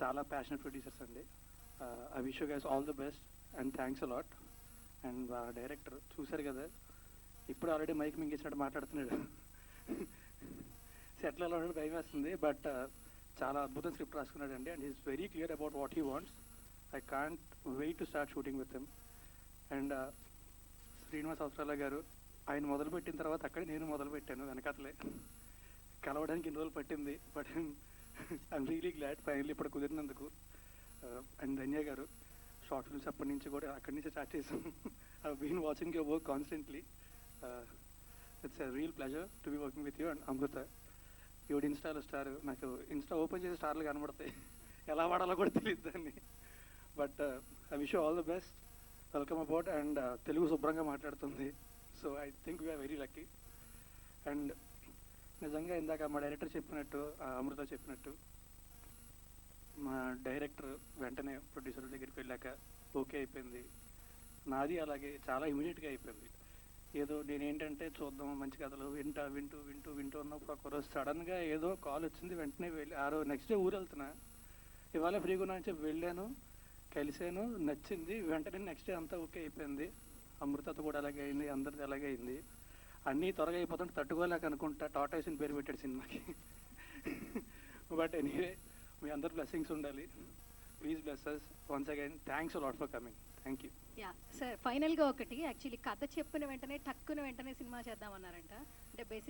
చాలా passionate producers అండి. I wish you guys all the best and thanks a lot. And director చూశారు కదా, ఇప్పుడు ఆల్రెడీ మైక్ మింగేసినట్టు మాట్లాడుతున్నాడు. సెట్లో ఉన్నాడు, భయం వేస్తుంది. బట్ చాలా అద్భుతం స్క్రిప్ట్ రాసుకున్నాడు అండి. And is very clear about what he wants. I can't wait to start shooting with him. And Srinivas Avasarala గారు, ఆయన మొదలుపెట్టిన తర్వాత అక్కడే నేను మొదలుపెట్టాను వెనకాతలే. కలవడానికి ఇన్ని రోజులు పట్టింది, but I'm really glad finally ఇప్పుడు కుదిరినందుకు. అండ్ ధన్య గారు, షార్ట్ ఫిల్మ్స్ అప్పటి నుంచి కూడా అక్కడి నుంచి స్టార్ట్ చేసాం. I been watching your work constantly. It's a real pleasure to be working with you. And Amrita, ఈవిడ ఇన్స్టాలో స్టార్. నాకు ఇన్స్టా ఓపెన్ చేసే స్టార్లు కనబడతాయి, ఎలా వాడాలో కూడా తెలియదు దాన్ని. But I wish you all the best, welcome about. And Telugu శుభ్రంగా మాట్లాడుతుంది. So I think we are very lucky. And నిజంగా ఇందాక మా డైరెక్టర్ చెప్పినట్టు, అమృత చెప్పినట్టు, మా డైరెక్టర్ వెంటనే ప్రొడ్యూసర్ దగ్గరికి వెళ్ళాక ఓకే అయిపోయింది. నాది అలాగే చాలా ఇమీడియట్గా అయిపోయింది. ఏదో నేనేంటంటే చూద్దాం మంచి కథలు వింటూ ఉన్నప్పుడు ఒకరోజు సడన్గా ఏదో కాల్ వచ్చింది. వెంటనే వెళ్ళి నెక్స్ట్ డే ఊరు వెళ్తున్నా, ఇవాళ ఫ్రీగా ఉన్నా అని చెప్పి వెళ్ళాను, కలిసాను, నచ్చింది. వెంటనే నెక్స్ట్ డే అంతా ఓకే అయిపోయింది. అమృతతో కూడా అలాగే అయింది, అందరిది అలాగే అయింది. అన్నీ త్వరగా అయిపోతుంటే తట్టుకోలేక అనుకుంటా టాటాయిస్ అని పేరు పెట్టాడు సినిమాకి. బట్ ఎనీవే, మీ అందరు బ్లెస్సింగ్స్ ఉండాలి. Please bless us once again. Thanks a lot for coming. Thank you. Yeah sir, ఫైనల్గా ఒకటి, యాక్చువల్లీ కథ చెప్పిన వెంటనే టక్కున వెంటనే సినిమా చేద్దామన్నారంట. అంటే బేసిక్